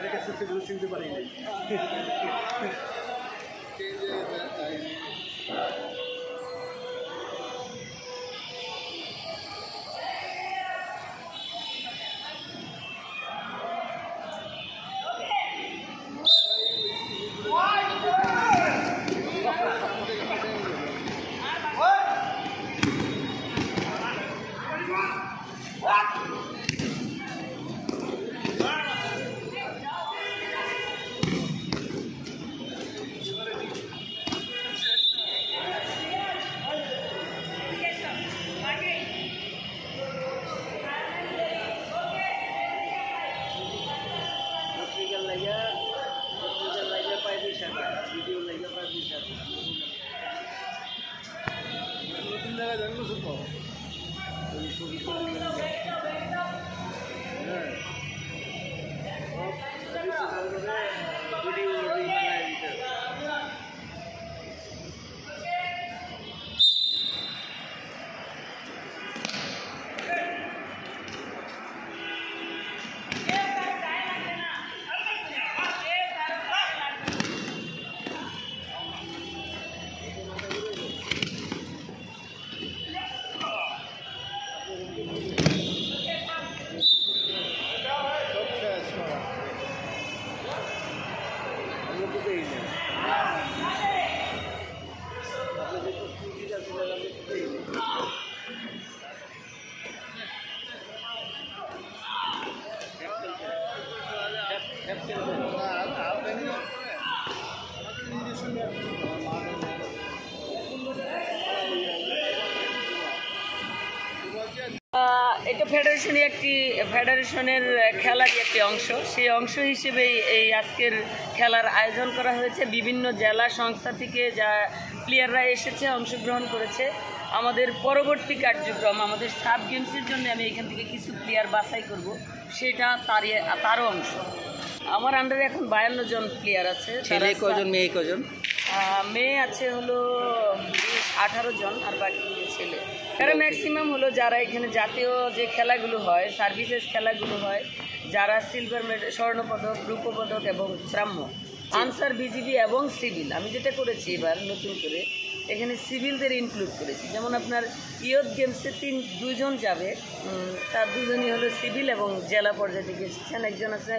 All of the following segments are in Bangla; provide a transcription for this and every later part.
আপনার কাছে সেগুলো চিনতে পারি নাই। নতুন জায়গায় জানবো শুধু এটা ফেডারেশনের খেলারই একটি অংশ। সেই অংশ হিসেবেই এই আজকের খেলার আয়োজন করা হয়েছে। বিভিন্ন জেলা সংস্থা থেকে যা প্লেয়াররা এসেছে, অংশগ্রহণ করেছে। আমাদের পরবর্তী কার্যক্রম, আমাদের সাব গেমসের জন্য আমি এখান থেকে কিছু প্লেয়ার বাছাই করব, সেটা তারও অংশ। আমার আন্ডারে এখন 52 জন প্লেয়ার আছে। ছেলে কজন, মেয়ে কজন? মেয়ে আছে হলো 18 জন, আর বাকি ছেলে। এরা ম্যাক্সিমাম হলো যারা এখানে জাতীয় যে খেলাগুলো হয়, সার্ভিসেস খেলাগুলো হয়, যারা সিলভার মেডেল, স্বর্ণপদক, রূপপদক এবং শ্রাম্য, আনসার, বিজিবি এবং সিভিল। আমি যেটা করেছি এবার নতুন করে, এখানে সিভিলদের ইনক্লুড করেছি। যেমন আপনার ইয়ুথ গেমসে 2 জন যাবে, তার 2 জনই হলো সিভিল এবং জেলা পর্যায়ে থেকে এসেছেন। একজন আছে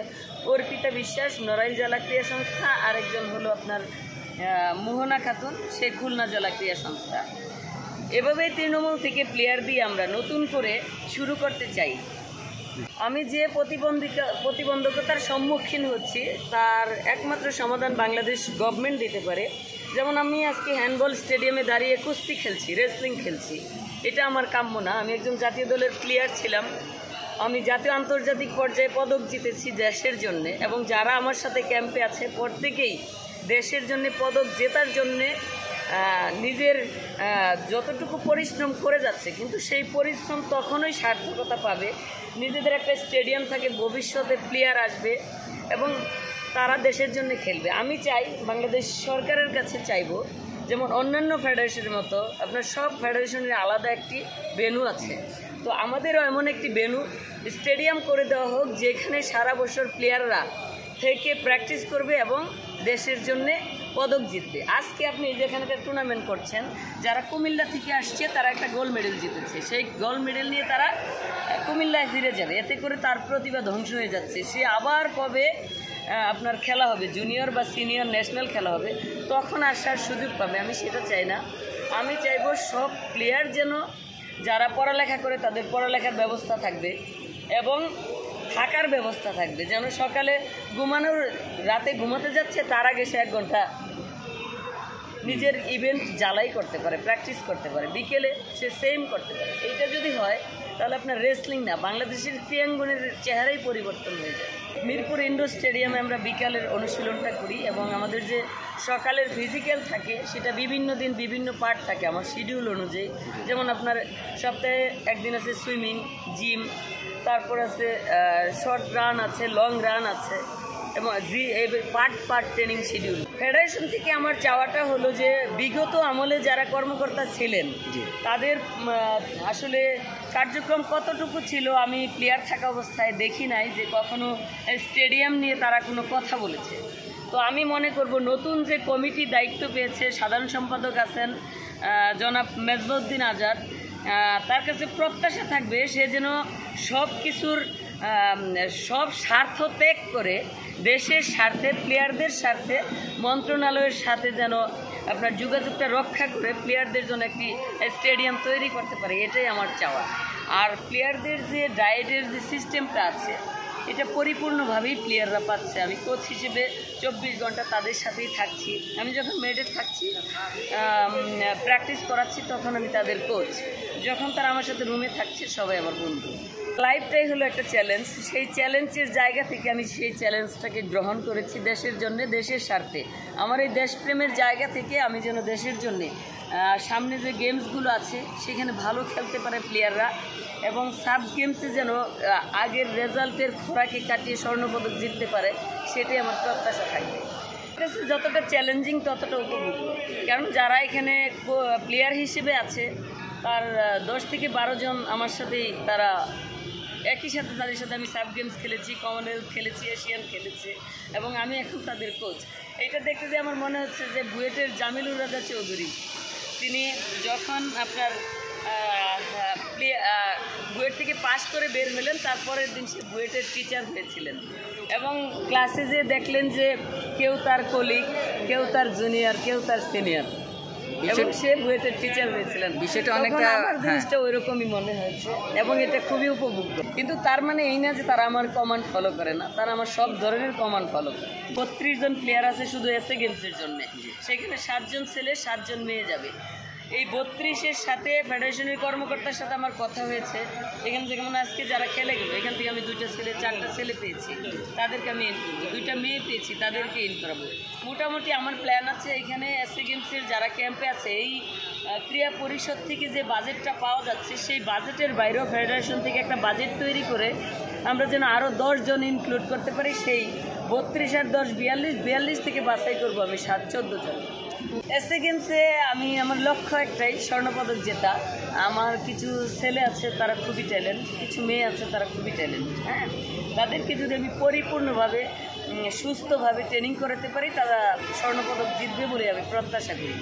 অর্পিতা বিশ্বাস, নড়াইল জেলা ক্রীড়া সংস্থা, আর একজন হলো আপনার মোহনা খাতুন, সে খুলনা জেলা ক্রীড়া সংস্থা। এভাবেই তৃণমূল থেকে প্লেয়ার দিয়ে আমরা নতুন করে শুরু করতে চাই। আমি যে প্রতিবন্ধকতার সম্মুখীন হচ্ছি, তার একমাত্র সমাধান বাংলাদেশ গভর্নমেন্ট দিতে পারে। যেমন আমি আজকে হ্যান্ডবল স্টেডিয়ামে দাঁড়িয়ে কুস্তি খেলছি, রেসলিং খেলছি, এটা আমার কাম্য না। আমি একজন জাতীয় দলের প্লেয়ার ছিলাম, আমি জাতীয় আন্তর্জাতিক পর্যায়ে পদক জিতেছি দেশের জন্য, এবং যারা আমার সাথে ক্যাম্পে আছে প্রত্যেকেই দেশের জন্য পদক জেতার জন্যে নিজের যতটুকু পরিশ্রম করে যাচ্ছে। কিন্তু সেই পরিশ্রম তখনই সার্থকতা পাবে নিজেদের একটা স্টেডিয়াম থাকে, ভবিষ্যতে প্লেয়ার আসবে এবং তারা দেশের জন্য খেলবে। আমি চাই, বাংলাদেশ সরকারের কাছে চাইব, যেমন অন্যান্য ফেডারেশনের মতো আপনার সব ফেডারেশনের আলাদা একটি ভেন্যু আছে, তো আমাদেরও এমন একটি ভেন্যু, স্টেডিয়াম করে দেওয়া হোক, যেখানে সারা বছর প্লেয়াররা থেকে প্র্যাকটিস করবে এবং দেশের জন্যে পদক জিতবে। আজকে আপনি যেখানকার টুর্নামেন্ট করছেন, যারা কুমিল্লা থেকে আসছে তারা একটা গোল্ড মেডেল জিতেছে, সেই গোল্ড মেডেল নিয়ে তারা কুমিল্লায় ফিরে যাবে, এতে করে তার প্রতিভা ধ্বংস হয়ে যাচ্ছে। সে আবার কবে আপনার খেলা হবে, জুনিয়র বা সিনিয়র ন্যাশনাল খেলা হবে, তখন আসার সুযোগ পাবে। আমি সেটা চাই না। আমি চাইব সব প্লেয়ার যেন, যারা পড়ালেখা করে তাদের পড়ালেখার ব্যবস্থা থাকবে এবং থাকার ব্যবস্থা থাকবে, যেন সকালে ঘুমানোর, রাতে ঘুমাতে যাচ্ছে তার আগে সে 1 ঘন্টা নিজের ইভেন্ট জ্বালাই করতে পারে, প্র্যাকটিস করতে পারে, বিকেলে সে সেম করতে পারে। এইটা যদি হয় তাহলে আপনার রেসলিং না, বাংলাদেশের ক্রীড়াঙ্গনের চেহারাই পরিবর্তন হয়ে যায়। মিরপুর ইন্ডোর স্টেডিয়ামে আমরা বিকালের অনুশীলনটা করি এবং আমাদের যে সকালের ফিজিক্যাল থাকে সেটা বিভিন্ন দিন বিভিন্ন পার্ট থাকে আমার শিডিউল অনুযায়ী। যেমন আপনার সপ্তাহে একদিন আছে সুইমিং, জিম, তারপর আছে শর্ট রান আছে, লং রান আছে, এবং পার্ট ট্রেনিং শিডিউল। ফেডারেশন থেকে আমার চাওয়াটা হলো যে বিগত আমলে যারা কর্মকর্তা ছিলেন তাদের আসলে কার্যক্রম কতটুকু ছিল আমি প্লেয়ার থাকা অবস্থায় দেখি নাই যে কখনো স্টেডিয়াম নিয়ে তারা কোনো কথা বলেছে। তো আমি মনে করব নতুন যে কমিটি দায়িত্ব পেয়েছে, সাধারণ সম্পাদক আছেন জনাব মেজবাউদ্দিন আজাদ, তার কাছে প্রত্যাশা থাকবে সে যেন সব কিছুর সব স্বার্থ ত্যাগ করে দেশের স্বার্থে, প্লেয়ারদের স্বার্থে, মন্ত্রণালয়ের সাথে যেন আপনার যোগাযোগটা রক্ষা করে প্লেয়ারদের জন্য একটি স্টেডিয়াম তৈরি করতে পারে, এটাই আমার চাওয়া। আর প্লেয়ারদের যে ডায়েটের যে সিস্টেমটা আছে এটা পরিপূর্ণভাবেই প্লেয়াররা পাচ্ছে। আমি কোচ হিসেবে 24 ঘন্টা তাদের সাথেই থাকছি। আমি যখন মেডে থাকছি, প্র্যাকটিস করাচ্ছি, তখন আমি তাদের কোচ। যখন তারা আমার সাথে রুমে থাকছে, সবাই আমার বন্ধু। লাইফটাই হলো একটা চ্যালেঞ্জ। সেই চ্যালেঞ্জের জায়গা থেকে আমি সেই চ্যালেঞ্জটাকে গ্রহণ করেছি দেশের জন্য, দেশের স্বার্থে। আমার এই দেশপ্রেমের জায়গা থেকে আমি যেন দেশের জন্যে সামনে যে গেমসগুলো আছে সেখানে ভালো খেলতে পারে প্লেয়াররা, এবং সাব গেমসে যেন আগের রেজাল্টের খোরাকে কাটিয়ে স্বর্ণপদক জিততে পারে, সেটাই আমার প্রত্যাশা থাকবে। যতটা চ্যালেঞ্জিং ততটা উপভোগ্য, কারণ যারা এখানে প্লেয়ার হিসেবে আছে তার 10 থেকে 12 জন আমার সাথেই, তারা একই সাথে, তাদের সাথে আমি সাব গেমস খেলেছি, কমনওয়েলথ খেলেছি, এশিয়ান খেলেছি, এবং আমি এখন তাদের কোচ। এটা দেখতে যে আমার মনে হচ্ছে যে বুয়েটের জামিলুর রাজা চৌধুরী, তিনি যখন আপনার বুয়েট থেকে পাশ করে বের হলেন, তারপরের দিন সে বুয়েটের টিচার হয়েছিলেন, এবং ক্লাসে যে দেখলেন যে কেউ তার কলিগ, কেউ তার জুনিয়র, কেউ তার সিনিয়র, এবং সে বুয়েটের টিচার হয়েছিলেন। বিষয়টা অনেকটা আমার জিনিসটা ওই রকমই মনে হয়েছে, এবং এটা খুবই উপভোগ্য। কিন্তু তার মানে এই না যে তারা আমার কমান্ড ফলো করে না, তারা আমার সব ধরনের কমান্ড ফলো করে। 32 জন প্লেয়ার আছে শুধু এসএ গেমসের জন্য, সেখানে 7 জন ছেলে 7 জন মেয়ে যাবে। এই 32-এর সাথে ফেডারেশনের কর্মকর্তার সাথে আমার কথা হয়েছে। এখান থেকে যেমন আজকে যারা খেলে গেলো, এখান থেকে আমি 2টা ছেলে 4টা ছেলে পেয়েছি, তাদেরকে আমি ইন করবো। 2টা মেয়ে পেয়েছি, তাদেরকে ইন করাবো। মোটামুটি আমার প্ল্যান আছে এখানে এসএ গেমসের যারা ক্যাম্পে আছে, এই ক্রীড়া পরিষদ থেকে যে বাজেটটা পাওয়া যাচ্ছে, সেই বাজেটের বাইরেও ফেডারেশন থেকে একটা বাজেট তৈরি করে আমরা যেন আরও 10 জন ইনক্লুড করতে পারি। সেই 32 আর 10 42 থেকে বাছাই করবো আমি 14 জন। এসএ গেমসে আমি আমার লক্ষ্য একটাই, স্বর্ণপদক জেতা। আমার কিছু ছেলে আছে তারা খুবই ট্যালেন্ট, কিছু মেয়ে আছে তারা খুবই ট্যালেন্ট। হ্যাঁ, তাদেরকে যদি আমি পরিপূর্ণভাবে সুস্থভাবে ট্রেনিং করাতে পারি, তারা স্বর্ণপদক জিতবে বলে আমি প্রত্যাশা করি।